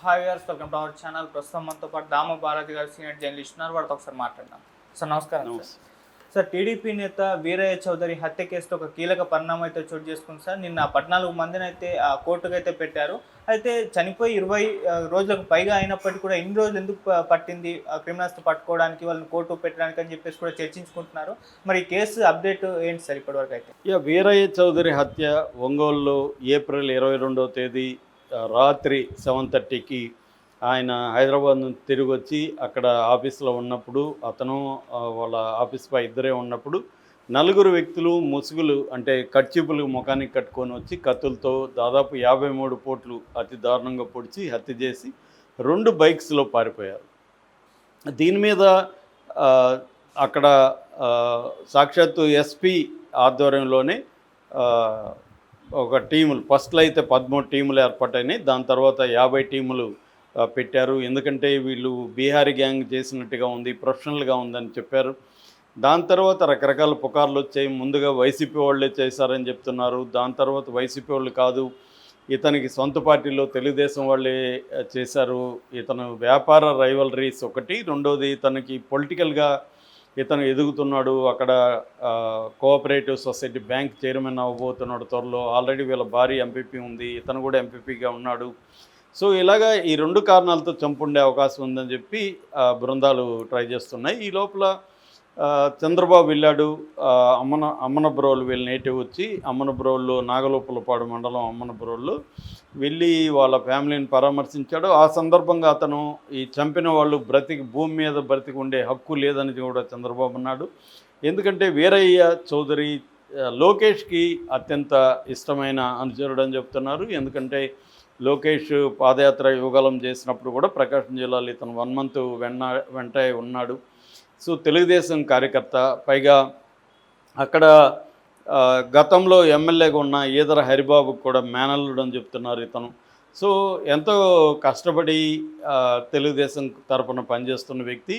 Hi viewers, welcome to our channel. ప్రస్తుతం మనతో పాటు దామ భారతి గారు సీనియర్ జర్నలిస్ట్ ఉన్నారు. వారితో ఒకసారి మాట్లాడదాం. సార్ నమస్కారం. సార్ టీడీపీ నేత వీరయ్య చౌదరి హత్య కేసులో ఒక కీలక పరిణామం అయితే చోటు చేసుకుంది సార్. నిన్న 14 మందిని అయితే కోర్టుకు అయితే పెట్టారు. అయితే చనిపోయి 20 రోజులకు పైగా అయినప్పటికీ కూడా ఇన్ని రోజులు ఎందుకు పట్టింది క్రిమినల్స్ పట్టుకోవడానికి, వాళ్ళని కోర్టుకు పెట్టడానికి అని చెప్పేసి కూడా చర్చించుకుంటున్నారు. మరి ఈ కేసు అప్డేట్ ఏంటి సార్ ఇప్పటివరకు అయితే? వీరయ్య చౌదరి హత్య ఒంగోలులో ఏప్రిల్ 22వ తేదీ రాత్రి 7:30కి ఆయన హైదరాబాద్ నుంచి తిరిగి వచ్చి అక్కడ ఆఫీస్లో ఉన్నప్పుడు అతను వాళ్ళ ఆఫీస్ పై ఇద్దరే ఉన్నప్పుడు నలుగురు వ్యక్తులు ముసుగులు అంటే కర్చీపులు ముఖానికి కట్టుకొని వచ్చి కత్తులతో దాదాపు 53 పోట్లు అతి దారుణంగా పొడిచి హత్య చేసి 2 బైక్స్లో పారిపోయారు. దీని మీద అక్కడ సాక్షాత్తు ఎస్పీ ఆధ్వర్యంలోనే ఒక టీములు ఫస్ట్లో అయితే 13 టీములు ఏర్పాటైనాయి. దాని తర్వాత 50 టీములు పెట్టారు. ఎందుకంటే వీళ్ళు బీహారీ గ్యాంగ్ చేసినట్టుగా ఉంది, ప్రొఫెషనల్గా ఉందని చెప్పారు. దాని తర్వాత రకరకాల పుకార్లు వచ్చాయి. ముందుగా వైసీపీ వాళ్ళే చేశారని చెప్తున్నారు. దాని తర్వాత వైసీపీ వాళ్ళు కాదు, ఇతనికి సొంత పార్టీలో తెలుగుదేశం వాళ్ళే చేశారు. ఇతను వ్యాపార రైవలరీస్ ఒకటి, రెండోది ఇతనికి పొలిటికల్గా ఇతను ఎదుగుతున్నాడు. అక్కడ కోఆపరేటివ్ సొసైటీ బ్యాంక్ చైర్మన్ అవ్వబోతున్నాడు త్వరలో. ఆల్రెడీ వీళ్ళ భార్య ఎంపీపీ ఉంది, ఇతను కూడా ఎంపీపీగా ఉన్నాడు. సో ఇలాగా ఈ 2 కారణాలతో చంపుండే అవకాశం ఉందని చెప్పి బృందాలు ట్రై చేస్తున్నాయి. ఈ లోపల చంద్రబాబు వెళ్ళాడు. అమ్మనబ్రోలు వీళ్ళ నేటివ్ వచ్చి అమ్మనబ్రోల్లో నాగలోపులపాడు మండలం అమ్మనబ్రోల్లో వెళ్ళి వాళ్ళ ఫ్యామిలీని పరామర్శించాడు. ఆ సందర్భంగా అతను ఈ చంపిన వాళ్ళు భూమి మీద బ్రతికి ఉండే హక్కు లేదని కూడా చంద్రబాబు అన్నాడు. ఎందుకంటే వీరయ్య చౌదరి లోకేష్కి అత్యంత ఇష్టమైన అనుచరుడు అని చెప్తున్నారు. ఎందుకంటే లోకేష్ పాదయాత్ర యువగలం చేసినప్పుడు కూడా ప్రకాశం జిల్లాలో ఇతను 1 మంత్ వెంట ఉన్నాడు. సో తెలుగుదేశం కార్యకర్త, పైగా అక్కడ గతంలో ఎమ్మెల్యేగా ఉన్న ఈదర హరిబాబుకు కూడా మేనల్లుడు అని చెప్తున్నారు ఇతను. సో ఎంతో కష్టపడి తెలుగుదేశం తరపున పనిచేస్తున్న వ్యక్తి.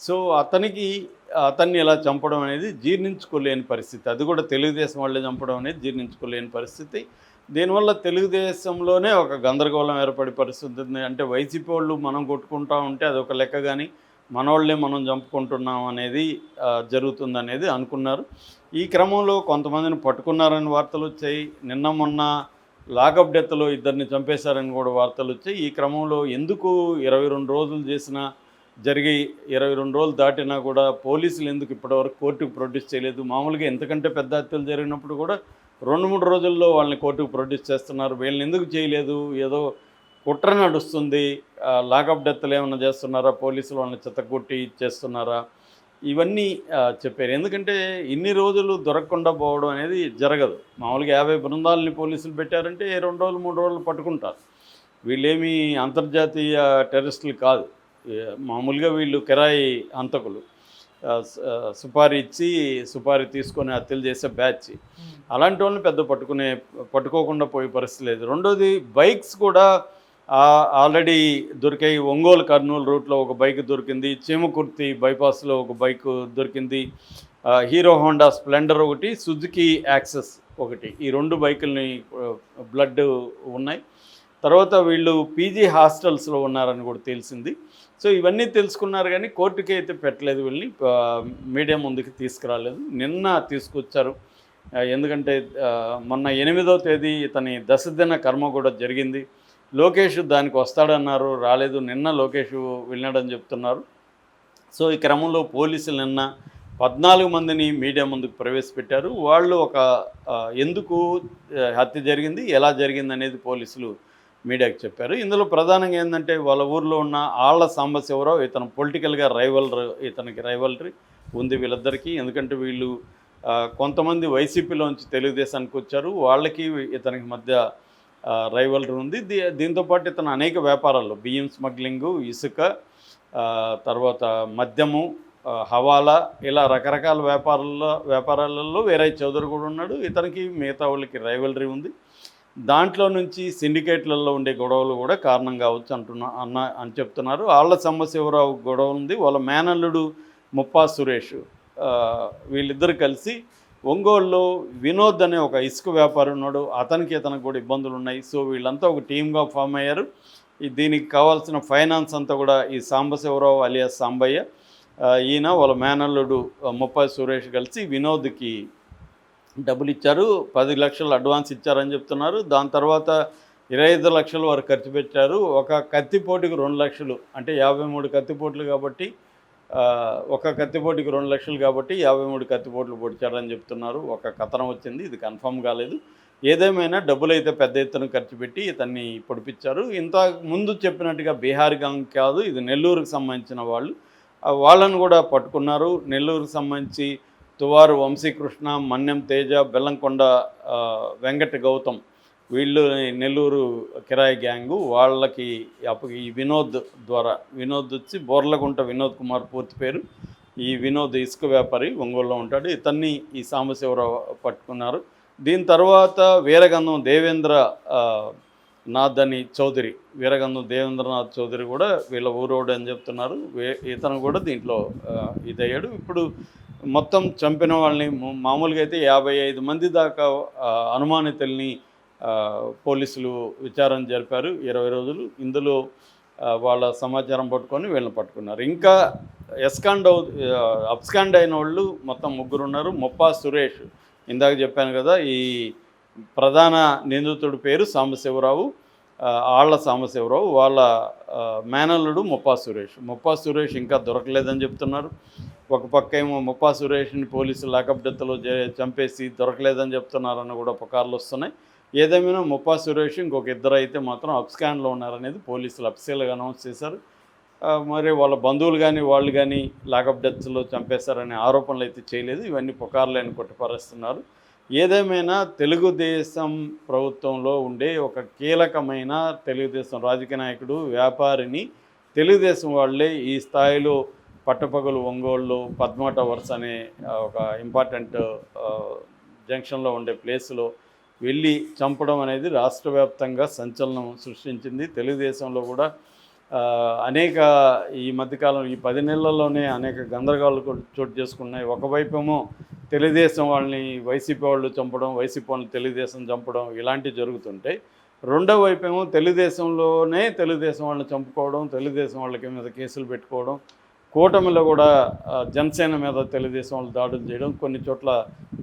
సో అతన్ని ఇలా చంపడం అనేది జీర్ణించుకోలేని పరిస్థితి. అది కూడా తెలుగుదేశం వాళ్ళే చంపడం అనేది జీర్ణించుకోలేని పరిస్థితి. దీనివల్ల తెలుగుదేశంలోనే ఒక గందరగోళం ఏర్పడే పరిస్థితి ఉంది. అంటే వైసీపీ వాళ్ళు మనం కొట్టుకుంటా ఉంటే అదొక లెక్క, కానీ మనోళ్ళే మనం చంపుకుంటున్నాం అనేది జరుగుతుందనేది అనుకున్నారు. ఈ క్రమంలో కొంతమందిని పట్టుకున్నారని వార్తలు వచ్చాయి. నిన్న మొన్న లాకప్ డెత్లో 2 చంపేశారని కూడా వార్తలు వచ్చాయి. ఈ క్రమంలో ఎందుకు 22 రోజులు జరిగి 22 రోజులు దాటినా కూడా పోలీసులు ఎందుకు ఇప్పటివరకు కోర్టుకు ప్రొడ్యూస్ చేయలేదు? మామూలుగా ఎంతకంటే పెద్ద హత్యలు జరిగినప్పుడు కూడా 2-3 రోజుల్లో వాళ్ళని కోర్టుకు ప్రొడ్యూస్ చేస్తున్నారు. వీళ్ళని ఎందుకు చేయలేదు? ఏదో కుట్ర నడుస్తుంది, లాకప్ డెత్లు ఏమైనా చేస్తున్నారా, పోలీసులు వాళ్ళని చెత్తకొట్టి చేస్తున్నారా, ఇవన్నీ చెప్పారు. ఎందుకంటే ఇన్ని రోజులు దొరకకుండా పోవడం అనేది జరగదు. మామూలుగా 50 బృందాలని పోలీసులు పెట్టారంటే 2 రోజులు 3 రోజులు పట్టుకుంటారు. వీళ్ళేమీ అంతర్జాతీయ టెర్రరిస్టులు కాదు. మామూలుగా వీళ్ళు కిరాయి హంతకులు, సుపారీ తీసుకొని హత్యలు చేసే బ్యాచ్. అలాంటి వాళ్ళని పెద్ద పట్టుకోకుండా పోయే పరిస్థితి లేదు. రెండోది బైక్స్ కూడా ఆల్రెడీ దొరికాయి. ఒంగోలు కర్నూలు రూట్లో ఒక బైక్ దొరికింది, చీమకుర్తి బైపాస్లో ఒక బైక్ దొరికింది, హీరో హోండా స్ప్లెండర్ ఒకటి, సుజుకి యాక్సెస్ ఒకటి. ఈ 2 బైకుల్ని బ్లడ్ ఉన్నాయి. తర్వాత వీళ్ళు పీజీ హాస్టల్స్లో ఉన్నారని కూడా తెలిసింది. సో ఇవన్నీ తెలుసుకున్నారు, కానీ కోర్టుకి అయితే పెట్టలేదు. వీళ్ళని మీడియా ముందుకు తీసుకురాలేదు. నిన్న తీసుకొచ్చారు. ఎందుకంటే మొన్న 8వ తేదీ ఇతని దశదిన కర్మ కూడా జరిగింది. లోకేష్ దానికి వస్తాడన్నారు, రాలేదు. నిన్న లోకేష్ వెళ్ళినాడని చెప్తున్నారు. సో ఈ క్రమంలో పోలీసులు నిన్న 14 మందిని మీడియా ముందుకు ప్రవేశపెట్టారు. వాళ్ళు ఎందుకు హత్య జరిగింది, ఎలా జరిగింది అనేది పోలీసులు మీడియాకి చెప్పారు. ఇందులో ప్రధానంగా ఏంటంటే వాళ్ళ ఊర్లో ఉన్న ఆళ్ల సాంబశివరావు, ఇతను పొలిటికల్గా ఇతనికి రైవలరీ ఉంది వీళ్ళిద్దరికీ. ఎందుకంటే వీళ్ళు కొంతమంది వైసీపీలోంచి తెలుగుదేశానికి వచ్చారు, వాళ్ళకి ఇతనికి మధ్య రైవలరీ ఉంది. దీంతోపాటు ఇతను అనేక వ్యాపారాల్లో బియ్యం స్మగ్లింగు, ఇసుక, తర్వాత మద్యము, హవాలా, ఇలా రకరకాల వ్యాపారాలలో వీరయ్య చౌదరి కూడా ఉన్నాడు. ఇతనికి మిగతా వాళ్ళకి రైవలరీ ఉంది. దాంట్లో నుంచి సిండికేట్లలో ఉండే గొడవలు కూడా కారణం కావచ్చు అని చెప్తున్నారు. ఆళ్ల సాంబశివరావు గొడవ ఉంది. వాళ్ళ మేనల్లుడు ముప్పా సురేష్, వీళ్ళిద్దరు కలిసి ఒంగోలులో వినోద్ అనే ఒక ఇసుక వ్యాపారి ఉన్నాడు, అతనికి కూడా ఇబ్బందులు ఉన్నాయి. సో వీళ్ళంతా ఒక టీమ్గా ఫామ్ అయ్యారు. దీనికి కావాల్సిన ఫైనాన్స్ అంతా కూడా ఈ సాంబశివరావు అలియాస్ సాంబయ్య, ఈయన వాళ్ళ మేనల్లుడు ముప్పాయి సురేష్ కలిసి వినోద్కి డబ్బులు ఇచ్చారు. 10 లక్షలు అడ్వాన్స్ ఇచ్చారని చెప్తున్నారు. దాని తర్వాత 25 లక్షలు వారు ఖర్చు పెట్టారు. ఒక కత్తిపోటుకి 2 లక్షలు, అంటే 53 కత్తిపోట్లు కాబట్టి ఒక కత్తిపోటుకి 2 లక్షలు కాబట్టి 53 కత్తిపోట్లు పొడిచారని చెప్తున్నారు. ఒక కథనం వచ్చింది, ఇది కన్ఫర్మ్ కాలేదు. ఏదేమైనా డబ్బులు అయితే పెద్ద ఎత్తున ఖర్చు పెట్టి ఇతన్ని పొడిపించారు. ఇంత ముందు చెప్పినట్టుగా బీహార్ గ్యాంగ్ కాదు, ఇది నెల్లూరుకు సంబంధించిన వాళ్ళు. వాళ్ళను కూడా పట్టుకున్నారు. నెల్లూరుకు సంబంధించి తువారు వంశీకృష్ణ, మన్యం తేజ, బెల్లంకొండ వెంకట గౌతమ్, వీళ్ళు నెల్లూరు కిరాయి గ్యాంగు. వాళ్ళకి ఈ వినోద్ ద్వారా, వినోద్ వచ్చి బోర్లగుంట వినోద్ కుమార్ పూర్తి పేరు. ఈ వినోద్ ఇసుక వ్యాపారి, ఒంగోలులో ఉంటాడు. ఇతన్ని ఈ సాంబశివరావు పట్టుకున్నారు. దీని తర్వాత వీరగంధం దేవేంద్ర నాథ్ అని చౌదరి, వీరగంధం దేవేంద్రనాథ్ చౌదరి కూడా వీళ్ళ ఊరోడు అని చెప్తున్నారు. ఇతను కూడా దీంట్లో ఇదయ్యాడు. ఇప్పుడు మొత్తం చంపిన వాళ్ళని మామూలుగా అయితే 55 మంది దాకా అనుమానితుల్ని పోలీసులు విచారణ జరిపారు 20 రోజులు. ఇందులో వాళ్ళ సమాచారం పట్టుకొని వీళ్ళని పట్టుకున్నారు. ఇంకా అబ్స్కాండ్ అయిన వాళ్ళు మొత్తం 3 ఉన్నారు. ముప్పా సురేష్, ఇందాక చెప్పాను కదా, ఈ ప్రధాన నిందితుడి పేరు సాంబశివరావు, ఆళ్ల సాంబశివరావు. వాళ్ళ మేనల్లుడు ముప్పా సురేష్. ముప్పా సురేష్ ఇంకా దొరకలేదని చెప్తున్నారు. ఒక పక్క ఏమో ముప్పా సురేష్ని పోలీసులు లాకప్ డెత్లో చంపేసి దొరకలేదని చెప్తున్నారని కూడా పుకార్లు వస్తున్నాయి. ఏదేమైనా ముప్పా సురేష్ ఇంకొక 2 అయితే మాత్రం అబ్స్కాండ్లో ఉన్నారనేది పోలీసులు అఫీషియల్గా అనౌన్స్ చేశారు. మరి వాళ్ళ బంధువులు కానీ వాళ్ళు కానీ లాకప్ డెత్స్లో చంపేశారనే ఆరోపణలు అయితే చేయలేదు. ఇవన్నీ పుకార్లని కొట్టిపరుస్తున్నారు. ఏదేమైనా తెలుగుదేశం ప్రభుత్వంలో ఉండే ఒక కీలకమైన తెలుగుదేశం రాజకీయ నాయకుడు, వ్యాపారిని తెలుగుదేశం వాళ్ళే ఈ స్థాయిలో పట్టపగలు ఒంగోలు పద్మా టవర్స్ అనే ఒక ఇంపార్టెంట్ జంక్షన్లో ఉండే ప్లేస్లో వెళ్ళి చంపడం అనేది రాష్ట్ర వ్యాప్తంగా సంచలనం సృష్టించింది. తెలుగుదేశంలో కూడా అనేక ఈ మధ్యకాలం ఈ 10 నెలల్లోనే అనేక గందరగోళాలు చోటు చేసుకున్నాయి. ఒకవైపేమో తెలుగుదేశం వాళ్ళని వైసీపీ వాళ్ళు చంపడం, వైసీపీ వాళ్ళని తెలుగుదేశం చంపడం ఇలాంటివి జరుగుతుంటాయి. రెండో వైపేమో తెలుగుదేశంలోనే తెలుగుదేశం వాళ్ళని చంపుకోవడం, తెలుగుదేశం వాళ్ళకి మీద కేసులు పెట్టుకోవడం, కూటమిలో కూడా జనసేన మీద తెలుగుదేశం వాళ్ళు దాడులు చేయడం, కొన్ని చోట్ల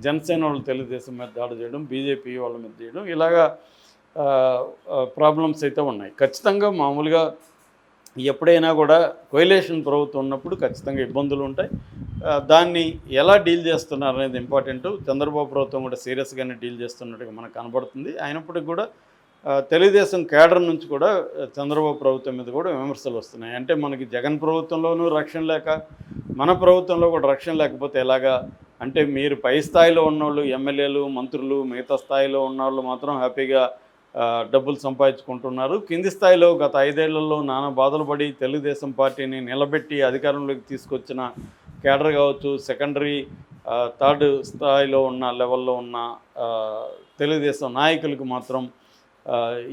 జనసేన వాళ్ళు తెలుగుదేశం మీద దాడులు చేయడం, బీజేపీ వాళ్ళ మీద చేయడం, ఇలాగా ప్రాబ్లమ్స్ అయితే ఉన్నాయి. ఖచ్చితంగా మామూలుగా ఎప్పుడైనా కూడా కోయలేషన్ ప్రభుత్వం ఉన్నప్పుడు ఖచ్చితంగా ఇబ్బందులు ఉంటాయి. దాన్ని ఎలా డీల్ చేస్తున్నారు అనేది ఇంపార్టెంట్. చంద్రబాబు ప్రభుత్వం కూడా సీరియస్గానే డీల్ చేస్తున్నట్టుగా మనకు కనబడుతుంది. అయినప్పటికీ కూడా తెలుగుదేశం కేడర్ నుంచి కూడా చంద్రబాబు ప్రభుత్వం మీద కూడా విమర్శలు వస్తున్నాయి. అంటే మనకి జగన్ ప్రభుత్వంలోనూ రక్షణ లేక, మన ప్రభుత్వంలో కూడా రక్షణ లేకపోతే ఎలాగా? అంటే మీరు పై స్థాయిలో ఉన్నవాళ్ళు, ఎమ్మెల్యేలు, మంత్రులు, మిగతా స్థాయిలో ఉన్నవాళ్ళు మాత్రం హ్యాపీగా డబ్బులు సంపాదించుకుంటున్నారు. కింది స్థాయిలో గత 5 ఏళ్లలో నానా బాధలు పడి తెలుగుదేశం పార్టీని నిలబెట్టి అధికారంలోకి తీసుకొచ్చిన కేడర్ కావచ్చు, సెకండరీ 3rd స్థాయిలో ఉన్న లెవెల్లో ఉన్న తెలుగుదేశం నాయకులకు మాత్రం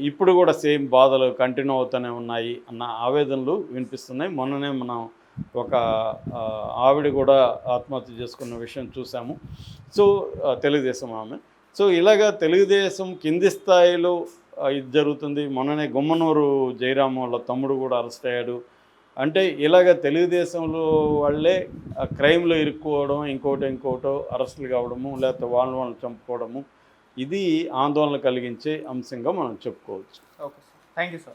ఇప్పుడు కూడా సేమ్ బాధలు కంటిన్యూ అవుతూనే ఉన్నాయి అన్న ఆవేదనలు వినిపిస్తున్నాయి. మొన్ననే మనం ఒక ఆవిడ కూడా ఆత్మహత్య చేసుకున్న విషయం చూసాము. సో తెలుగుదేశం ఆమె. సో ఇలాగా తెలుగుదేశం కింది స్థాయిలో ఇది జరుగుతుంది. మొన్ననే గుమ్మనూరు జయరాం వాళ్ళ తమ్ముడు కూడా అరెస్ట్ అయ్యాడు. అంటే ఇలాగ తెలుగుదేశంలో వాళ్ళే క్రైమ్లో ఇరుక్కోవడం, ఇంకోటో అరెస్టులు కావడము, లేకపోతే వాళ్ళని చంపుకోవడము, ఇది ఆందోళన కలిగించే అంశంగా మనం చెప్పుకోవచ్చు. Okay sir, thank you sir.